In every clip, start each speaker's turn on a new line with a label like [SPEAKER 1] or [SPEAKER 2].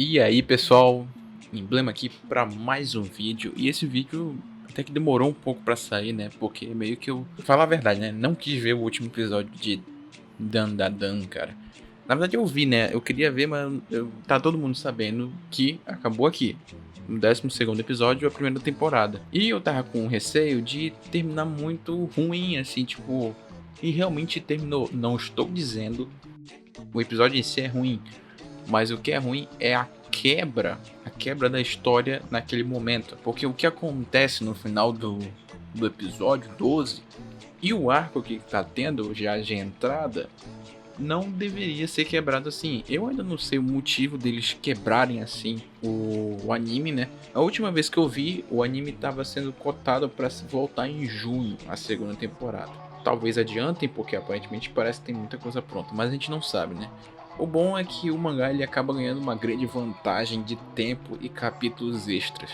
[SPEAKER 1] E aí pessoal, emblema aqui para mais um vídeo. E esse vídeo até que demorou um pouco para sair, né? Porque meio que eu, falar a verdade, né? Não quis ver o último episódio de Dan, cara. Na verdade eu vi, né? Eu queria ver, mas tá todo mundo sabendo que acabou aqui. No 12º episódio, a primeira temporada. E eu tava com receio de terminar muito ruim, assim, tipo... E realmente terminou. Não estou dizendo o episódio em si é ruim, mas o que é ruim é a quebra da história naquele momento. Porque o que acontece no final do episódio 12 e o arco que tá tendo já de entrada não deveria ser quebrado assim. Eu ainda não sei o motivo deles quebrarem assim o anime, né? A última vez que eu vi, o anime estava sendo cotado para voltar em junho, a segunda temporada. Talvez adiantem, porque aparentemente parece que tem muita coisa pronta, mas a gente não sabe, né? O bom é que o mangá ele acaba ganhando uma grande vantagem de tempo e capítulos extras.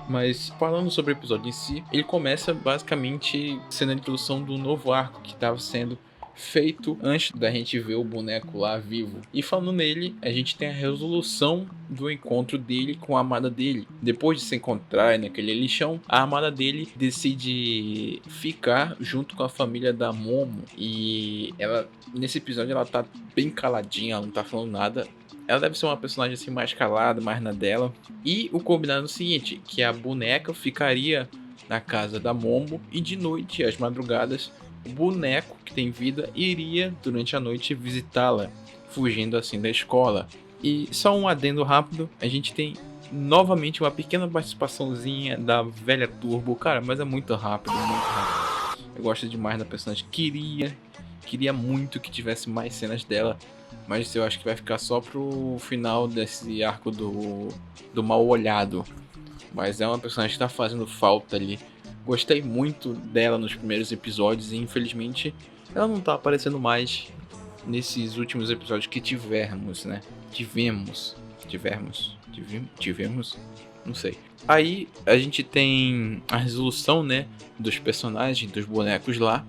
[SPEAKER 1] Mas falando sobre o episódio em si, ele começa basicamente sendo a introdução do novo arco que estava sendo feito antes da gente ver o boneco lá vivo. E falando nele, a gente tem a resolução do encontro dele com a amada dele. Depois de se encontrar naquele lixão, a amada dele decide ficar junto com a família da Momo. E ela, nesse episódio, ela tá bem caladinha, ela não tá falando nada. Ela deve ser uma personagem assim mais calada, mais na dela. E o combinado é o seguinte, que a boneca ficaria na casa da Momo e de noite, às madrugadas, o boneco que tem vida iria durante a noite visitá-la, fugindo assim da escola. E só um adendo rápido, a gente tem novamente uma pequena participaçãozinha da velha Turbo, cara, mas é muito rápido, muito rápido. Eu gosto demais da personagem, queria muito que tivesse mais cenas dela, mas eu acho que vai ficar só pro final desse arco do Mal Olhado. Mas é uma personagem que tá fazendo falta ali. Gostei muito dela nos primeiros episódios e infelizmente ela não tá aparecendo mais nesses últimos episódios que tivemos, né? Tivemos, não sei. Aí a gente tem a resolução, né, dos personagens, dos bonecos lá,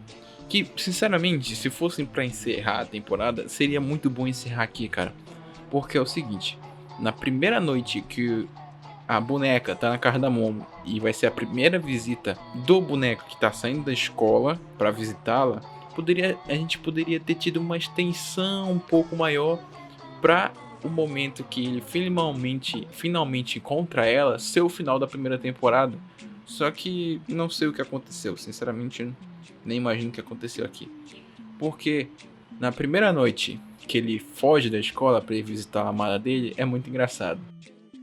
[SPEAKER 1] que sinceramente, se fossem pra encerrar a temporada, seria muito bom encerrar aqui, cara. Porque é o seguinte, na primeira noite que a boneca tá na casa da Momo e vai ser a primeira visita do boneco que tá saindo da escola para visitá-la, a gente poderia ter tido uma extensão um pouco maior para o momento que ele finalmente encontra ela ser o final da primeira temporada. Só que não sei o que aconteceu, sinceramente nem imagino o que aconteceu aqui. Porque na primeira noite que ele foge da escola para ir visitar a amada dele é muito engraçado.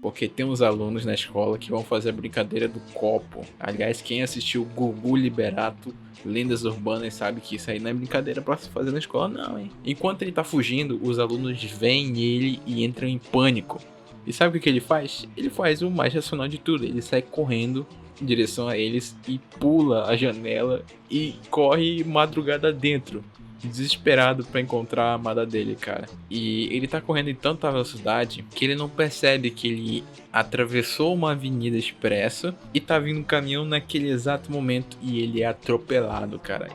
[SPEAKER 1] Porque tem uns alunos na escola que vão fazer a brincadeira do copo. Aliás, quem assistiu Gugu Liberato, Lendas Urbanas, sabe que isso aí não é brincadeira pra se fazer na escola, não, hein? Enquanto ele tá fugindo, os alunos veem ele e entram em pânico. E sabe o que ele faz? Ele faz o mais racional de tudo. Ele sai correndo em direção a eles e pula a janela e corre madrugada dentro, desesperado pra encontrar a amada dele, cara. E ele tá correndo em tanta velocidade que ele não percebe que ele atravessou uma avenida expressa e tá vindo um caminhão naquele exato momento e ele é atropelado, cara.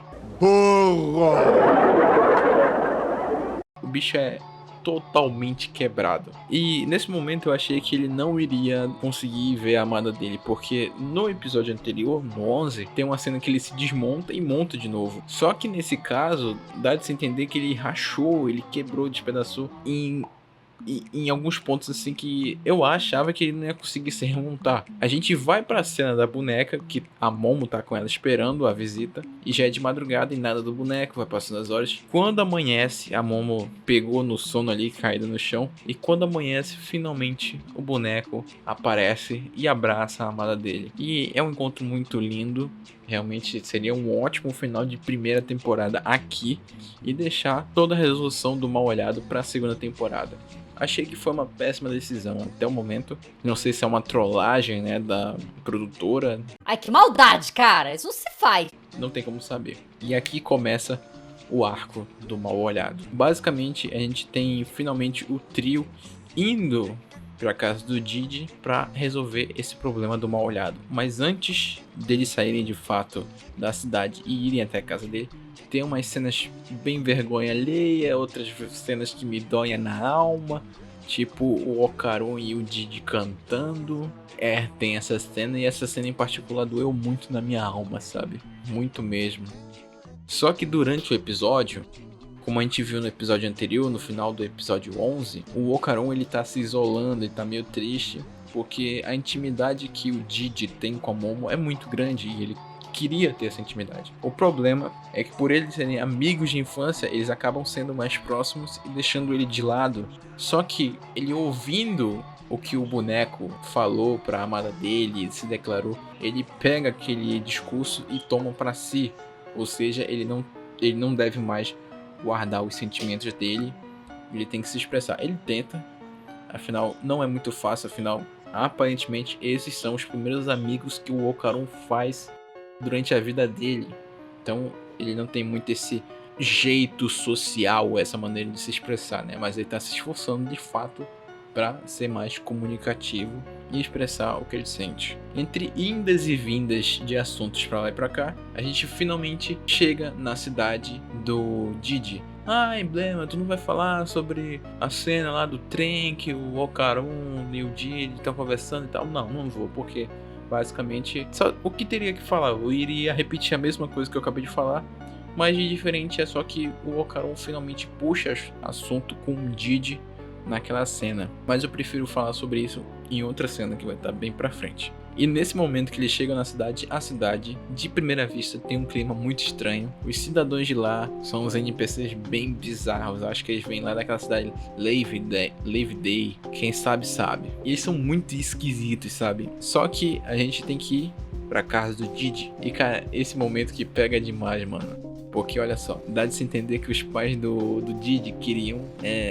[SPEAKER 1] O bicho é totalmente quebrado. E nesse momento eu achei que ele não iria conseguir ver a amada dele, porque no episódio anterior, no 11, tem uma cena que ele se desmonta e monta de novo. Só que nesse caso, dá de se entender que ele rachou, ele quebrou, despedaçou em alguns pontos assim que eu achava que ele não ia conseguir se remontar. A gente vai pra cena da boneca, que a Momo tá com ela esperando a visita, e já é de madrugada e nada do boneco, vai passando as horas. Quando amanhece, a Momo pegou no sono ali, caída no chão, e quando amanhece, finalmente o boneco aparece e abraça a amada dele. E é um encontro muito lindo. Realmente seria um ótimo final de primeira temporada aqui e deixar toda a resolução do Mal Olhado para a segunda temporada. Achei que foi uma péssima decisão até o momento. Não sei se é uma trollagem, né, da produtora.
[SPEAKER 2] Ai, que maldade, cara. Isso não se faz.
[SPEAKER 1] Não tem como saber. E aqui começa o arco do Mal Olhado. Basicamente, a gente tem finalmente o trio indo para casa do Didi para resolver esse problema do Mal Olhado. Mas antes deles saírem de fato da cidade e irem até a casa dele, tem umas cenas bem vergonha alheia, outras cenas que me doem na alma. tipo o Okarun e o Didi cantando. Tem essa cena, e essa cena em particular doeu muito na minha alma, sabe? Muito mesmo. Só que durante o episódio, como a gente viu no episódio anterior, no final do episódio 11, o Okarun ele tá se isolando, ele tá meio triste, porque a intimidade que o Didi tem com a Momo é muito grande e ele queria ter essa intimidade. O problema é que por eles serem amigos de infância, eles acabam sendo mais próximos e deixando ele de lado. Só que ele ouvindo o que o boneco falou pra amada dele, se declarou, ele pega aquele discurso e toma pra si. Ou seja, ele não deve mais guardar os sentimentos dele, ele tem que se expressar. Ele tenta, afinal não é muito fácil, afinal aparentemente esses são os primeiros amigos que o Okarun faz durante a vida dele, então ele não tem muito esse jeito social, essa maneira de se expressar, né? Mas ele tá se esforçando de fato para ser mais comunicativo e expressar o que ele sente. Entre indas e vindas de assuntos para lá e para cá, a gente finalmente chega na cidade do Didi. Emblema, tu não vai falar sobre a cena lá do trem que o Okarun e o Didi estão conversando e tal? Não vou, porque basicamente só o que teria que falar, eu iria repetir a mesma coisa que eu acabei de falar, mas de diferente é só que o Okarun finalmente puxa assunto com o Didi naquela cena, mas eu prefiro falar sobre isso em outra cena que vai estar bem pra frente. E nesse momento que eles chegam na cidade, a cidade, de primeira vista, tem um clima muito estranho. Os cidadãos de lá são uns NPCs bem bizarros. Acho que eles vêm lá daquela cidade Lave Day. Quem sabe, sabe. E eles são muito esquisitos, sabe? Só que a gente tem que ir pra casa do Didi. E, cara, esse momento que pega demais, mano. Porque, olha só, dá de se entender que os pais do Didi queriam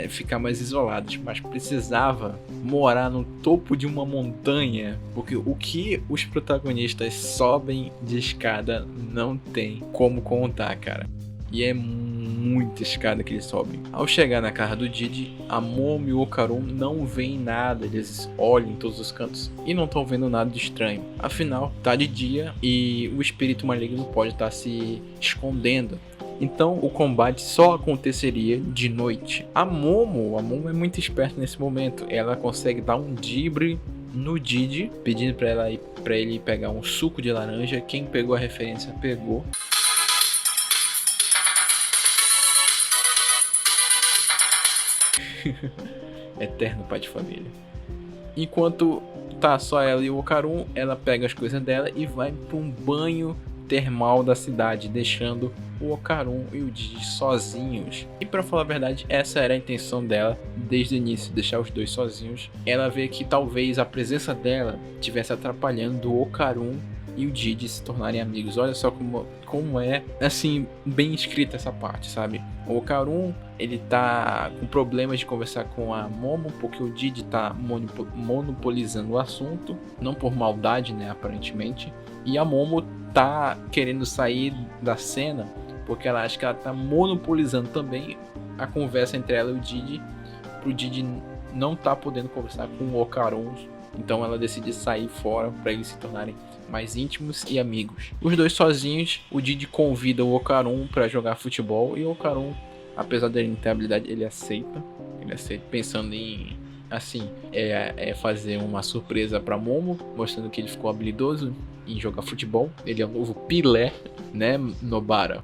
[SPEAKER 1] ficar mais isolados, mas precisava morar no topo de uma montanha, porque o que os protagonistas sobem de escada não tem como contar, cara. E é muita escada que eles sobem. Ao chegar na casa do Didi, a Momo e o Okarun não veem nada, eles olham em todos os cantos e não estão vendo nada de estranho. Afinal, tá de dia e o espírito maligno pode estar se escondendo. Então o combate só aconteceria de noite. A Momo é muito esperta nesse momento. Ela consegue dar um drible no Didi, pedindo para ele pegar um suco de laranja. Quem pegou a referência pegou. Eterno pai de família. Enquanto tá só ela e o Okarun, ela pega as coisas dela e vai para um banho termal da cidade, deixando o Okarun e o Didi sozinhos. E para falar a verdade, essa era a intenção dela desde o início, deixar os dois sozinhos. Ela vê que talvez a presença dela estivesse atrapalhando o Okarun e o Didi se tornarem amigos. Olha só como é, assim, bem escrita essa parte, sabe? O Okarun, ele tá com problemas de conversar com a Momo, porque o Didi tá monopolizando o assunto, não por maldade, né, aparentemente. E a Momo tá querendo sair da cena, porque ela acha que ela tá monopolizando também a conversa entre ela e o Didi, pro Didi não tá podendo conversar com o Okarun. Então ela decide sair fora para eles se tornarem mais íntimos e amigos. Os dois sozinhos, o Didi convida o Okarun para jogar futebol e o Okarun, apesar dele não ter habilidade, ele aceita, pensando em assim, fazer uma surpresa para Momo, mostrando que ele ficou habilidoso em jogar futebol. Ele é o novo Pelé, né, Nobara?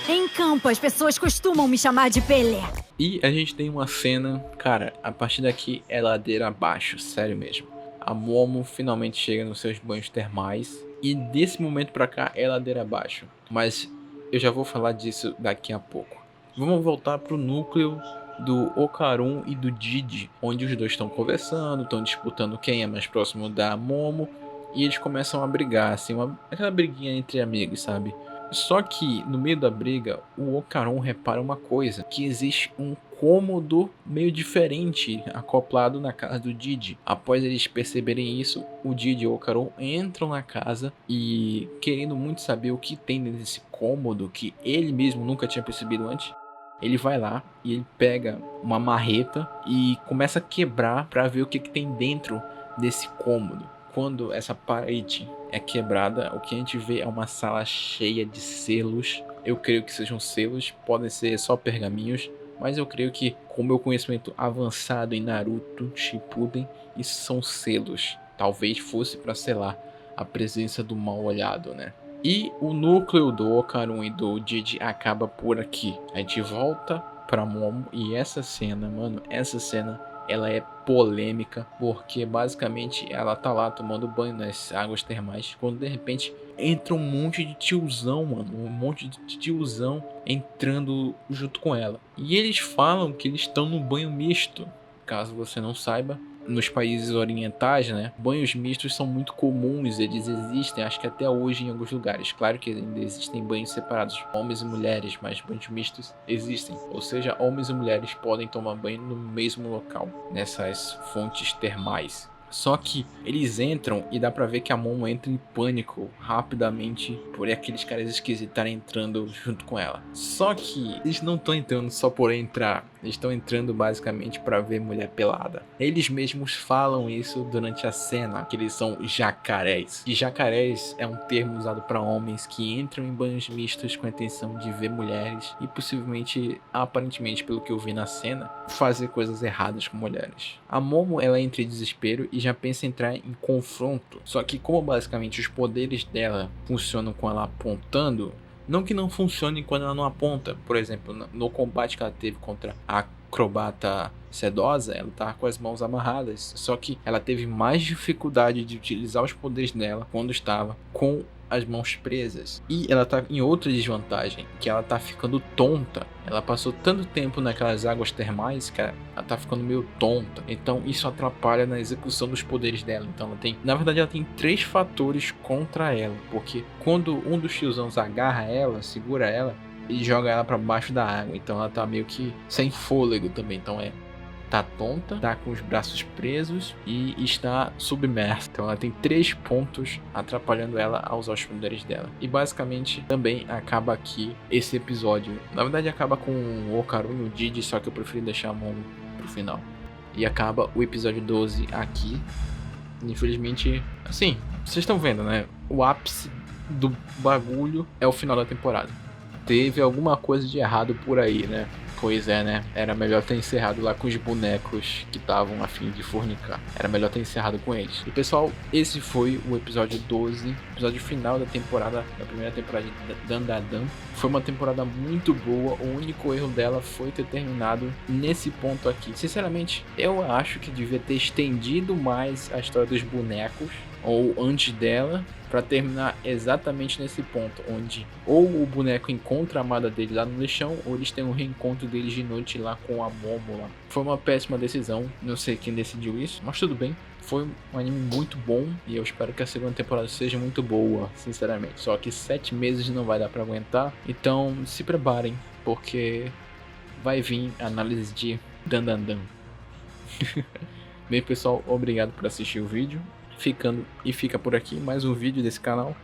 [SPEAKER 3] Em campo, as pessoas costumam me chamar de Pelé.
[SPEAKER 1] E a gente tem uma cena, cara, a partir daqui é ladeira abaixo, sério mesmo. A Momo finalmente chega nos seus banhos termais e desse momento pra cá é ladeira abaixo. Mas eu já vou falar disso daqui a pouco. Vamos voltar pro núcleo do Okarun e do Didi, onde os dois estão conversando, estão disputando quem é mais próximo da Momo e eles começam a brigar, assim, aquela briguinha entre amigos, sabe? Só que no meio da briga, o Okarun repara uma coisa, que existe um cômodo meio diferente acoplado na casa do Didi. Após eles perceberem isso, o Didi e o Okarun entram na casa e, querendo muito saber o que tem dentro desse cômodo, que ele mesmo nunca tinha percebido antes, ele vai lá e ele pega uma marreta e começa a quebrar para ver o que tem dentro desse cômodo. Quando essa parede é quebrada, o que a gente vê é uma sala cheia de selos. Eu creio que sejam selos, podem ser só pergaminhos, Mas eu creio que, com meu conhecimento avançado em Naruto Shippuden, isso são selos. Talvez fosse para selar a presença do mal-olhado, né? E o núcleo do Okarun e do Didi acaba por aqui. A gente volta pra Momo e essa cena, mano, ela é polêmica, porque basicamente ela tá lá tomando banho nas águas termais, quando de repente entra um monte de tiozão, mano, um monte de tiozão entrando junto com ela. E eles falam que eles estão no banho misto. Caso você não saiba, nos países orientais, né, banhos mistos são muito comuns, eles existem, acho que até hoje em alguns lugares. Claro que ainda existem banhos separados, homens e mulheres, mas banhos mistos existem. Ou seja, homens e mulheres podem tomar banho no mesmo local, nessas fontes termais. Só que eles entram e dá pra ver que a Momo entra em pânico rapidamente por aqueles caras esquisitos estarem entrando junto com ela. Só que eles não estão entrando só por entrar, eles estão entrando basicamente pra ver mulher pelada. Eles mesmos falam isso durante a cena, que eles são jacarés. E jacarés é um termo usado para homens que entram em banhos mistos com a intenção de ver mulheres e possivelmente, aparentemente pelo que eu vi na cena, fazer coisas erradas com mulheres. A Momo, ela entra em desespero e já pensa em entrar em confronto. Só que como basicamente os poderes dela funcionam com ela apontando, não que não funcione quando ela não aponta. Por exemplo, no combate que ela teve contra a acrobata sedosa, ela tava com as mãos amarradas. Só que ela teve mais dificuldade de utilizar os poderes dela quando estava com as mãos presas. E ela tá em outra desvantagem, que ela tá ficando tonta. Ela passou tanto tempo naquelas águas termais que ela tá ficando meio tonta. Então isso atrapalha na execução dos poderes dela. Então ela tem, na verdade ela tem 3 fatores contra ela. Porque quando um dos tiozãos agarra ela, segura ela, ele joga ela para baixo da água. Então ela tá meio que sem fôlego também. Então tá tonta, tá com os braços presos e está submersa. Então ela tem 3 pontos atrapalhando ela a usar os poderes dela. E basicamente também acaba aqui esse episódio. Na verdade acaba com o Okarun e o Didi, só que eu preferi deixar a mão pro final. E acaba o episódio 12 aqui. Infelizmente, assim, vocês estão vendo, né? O ápice do bagulho é o final da temporada. Teve alguma coisa de errado por aí, né? Pois é, né? Era melhor ter encerrado lá com os bonecos que estavam a fim de fornicar. Era melhor ter encerrado com eles. E pessoal, esse foi o episódio 12, episódio final da temporada, da primeira temporada de Dandadan. Foi uma temporada muito boa, o único erro dela foi ter terminado nesse ponto aqui. Sinceramente, eu acho que devia ter estendido mais a história dos bonecos, ou antes dela, para terminar exatamente nesse ponto, onde ou o boneco encontra a amada dele lá no lixão, ou eles têm um reencontro deles de noite lá com a Momo lá. Foi uma péssima decisão, não sei quem decidiu isso, mas tudo bem. Foi um anime muito bom e eu espero que a segunda temporada seja muito boa, sinceramente. Só que 7 meses não vai dar para aguentar, então se preparem, porque vai vir a análise de Dandadan. Bem pessoal, obrigado por assistir o vídeo. Fica por aqui mais um vídeo desse canal.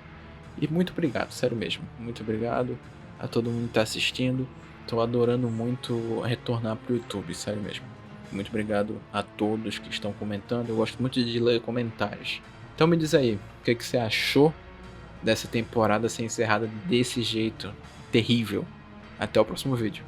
[SPEAKER 1] E muito obrigado, sério mesmo. Muito obrigado a todo mundo que tá assistindo. Tô adorando muito retornar pro YouTube, sério mesmo. Muito obrigado a todos que estão comentando. Eu gosto muito de ler comentários. Então me diz aí, o que você achou dessa temporada ser encerrada desse jeito terrível? Até o próximo vídeo.